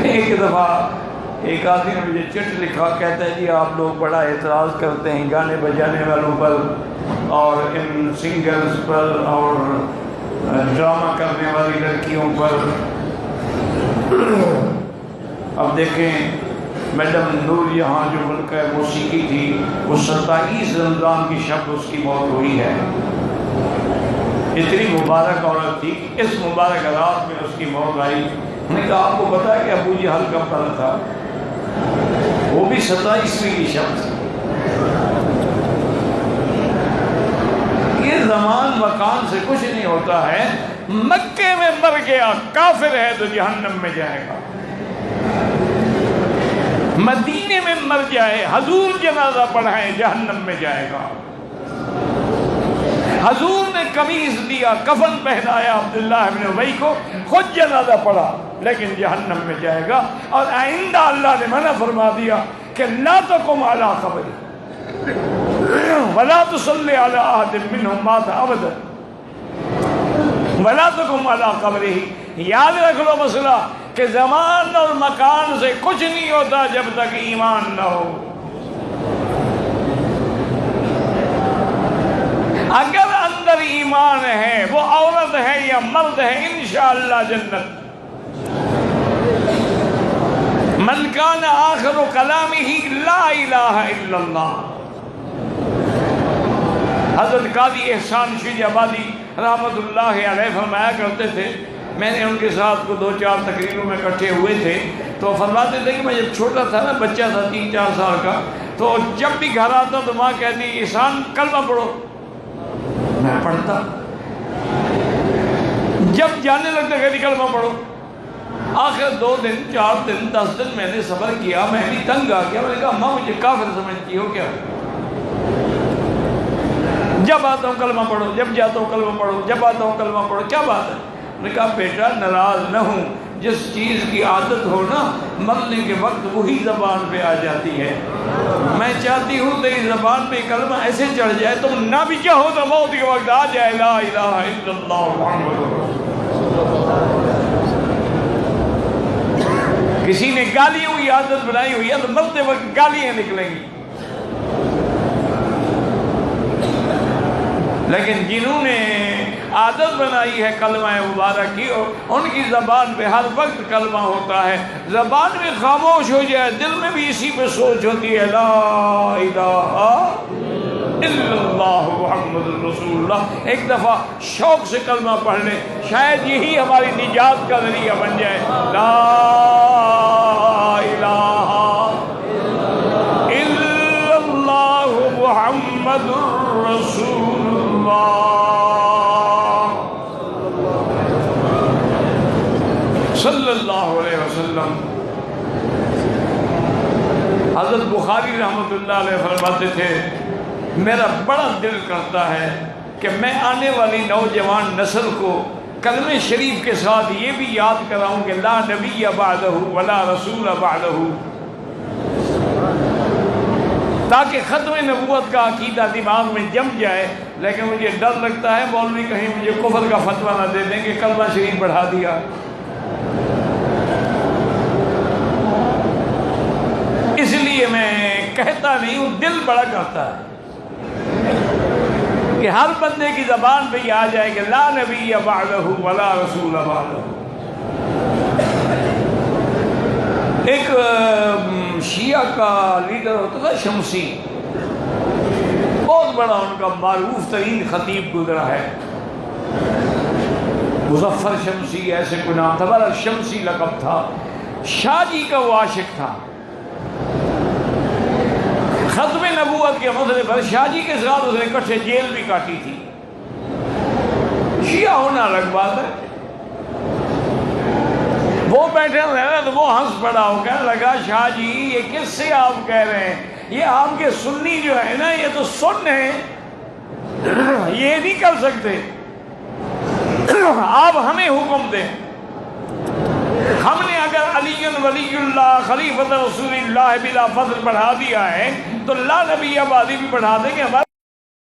ایک دفعہ ایک آدمی نے مجھے چٹ لکھا، کہتا ہے جی آپ لوگ بڑا اعتراض کرتے ہیں گانے بجانے والوں پر اور ان سنگرز پر اور ڈرامہ کرنے والی لڑکیوں پر۔ اب دیکھیں میڈم نور جہاں جو ملکہ موسیقی تھی، وہ 27 رمضان کی شب اس کی موت ہوئی ہے۔ اتنی مبارک عورت تھی کہ اس مبارک رات میں اس کی موت آئی۔ میں نے کہا آپ کو پتا ہے کہ ابو جہل کب پڑا تھا؟ وہ بھی 27ویں کی شب تھی۔ یہ زمان مکان سے کچھ نہیں ہوتا ہے۔ مکے میں مر گیا کافر ہے تو جہنم میں جائے گا، مدینے میں مر جائے حضور جنازہ پڑھائے جہنم میں جائے گا۔ حضور نے قمیص دیا، کفن پہنایا عبداللہ بن ابی کو، خود جنازہ پڑھا لیکن جہنم میں جائے گا۔ اور آئندہ اللہ نے منع فرما دیا کہ لا تقم علی قبری ولا تصلی علی احد منهم مات ابدا ولا تقم علی قبرہ۔ یاد رکھ لو مسئلہ کہ زمان اور مکان سے کچھ نہیں ہوتا جب تک ایمان نہ ہو۔ اگر اندر ایمان ہے، وہ عورت ہے یا مرد ہے، انشاءاللہ جنت۔ من کان آخر کلامہ لا الہ الا اللہ۔ حضرت قاضی احسان شیخ آبادی رحمت اللہ علیہ فرمایا کرتے تھے، میں نے ان کے ساتھ کو 2-4 تقریروں میں اکٹھے ہوئے تھے تو فرماتے تھے کہ میں جب چھوٹا تھا نا، بچہ تھا 3-4 سال کا، تو جب بھی گھر آتا تو ماں کہتی احسان کلمہ پڑھو، میں پڑھتا۔ جب جانے لگتا کہتی کلمہ پڑھو۔ آخر 2 دن 4 دن 10 دن میں نے صبر کیا، میں بھی تنگ آ گیا۔ میں نے کہا ماں مجھے کافر سمجھتی ہو کیا؟ جب آتا ہوں کلمہ پڑھو، جب جاتا ہوں کلمہ پڑھو، جب آتا ہوں کلمہ پڑھو، کیا بات ہے؟ میں نے کہا بیٹا ناراض نہ ہوں، جس چیز کی عادت ہو نا، مرنے کے وقت وہی زبان پہ آ جاتی ہے۔ میں چاہتی ہوں تیری زبان پہ کلمہ ایسے چڑھ جائے تم نہ بھی چاہو تو موت کے وقت آ جائے لا الہ الا اللہ محمد رسول اللہ۔ کسی نے گالیوں کی عادت بنائی ہوئی ہے تو مرتے وقت گالیاں نکلیں گی، لیکن جنہوں نے عادت بنائی ہے کلمہ مبارک کی، اور ان کی زبان پہ ہر وقت کلمہ ہوتا ہے، زبان میں خاموش ہو جائے، دل میں بھی اسی پہ سوچ ہوتی ہے لا الہ الا اللہ محمد رسول اللہ۔ ایک دفعہ شوق سے کلمہ پڑھ لیں، شاید یہی ہماری نجات کا ذریعہ بن جائے۔ لا الہ الا اللہ محمد رسول اللہ صلی اللہ علیہ وسلم۔ حضرت بخاری رحمۃ اللہ علیہ فرماتے تھے میرا بڑا دل کرتا ہے کہ میں آنے والی نوجوان نسل کو کلمہ شریف کے ساتھ یہ بھی یاد کراؤں کہ لا نبی بعدہ ولا رسول بعدہ، تاکہ ختم نبوت کا عقیدہ دماغ میں جم جائے۔ لیکن مجھے ڈر لگتا ہے مولوی کہیں مجھے کفر کا فتویٰ نہ دے دیں کہ کلمہ شریف بڑھا دیا۔ اس لیے میں کہتا نہیں ہوں، دل بڑا کرتا ہے کہ ہر بندے کی زبان پہ یہ آ جائے کہ لا نبی بعدہ ولا رسول بعدہ۔ ایک شیعہ کا لیڈر ہوتا تھا شمسی، بہت بڑا ان کا معروف ترین خطیب گزرا ہے، مظفر شمسی ایسے کوئی نام تھا، بڑا شمسی لقب تھا۔ شاہ جی کا وہ عاشق تھا۔ ختم نبوت کے مسئلے پر شاہ جی کے ساتھ اس نے اکٹھے جیل بھی کاٹی تھی۔ شیعہ ہونا الگ بات ہے۔ وہ بیٹھے رہے تو وہ ہنس پڑا، وہ کہنے لگا شاہ جی یہ کس سے آپ کہہ رہے ہیں؟ یہ آپ کے سنی جو ہے نا، یہ تو سن ہیں، یہ نہیں کر سکتے، آپ ہمیں حکم دیں۔ ہم نے اگر علی ولی اللہ خلیفۃ رسول اللہ بلا فضل بڑھا دیا ہے تو لا نبی آبادی بھی بڑھا دیں گے۔ ہمارے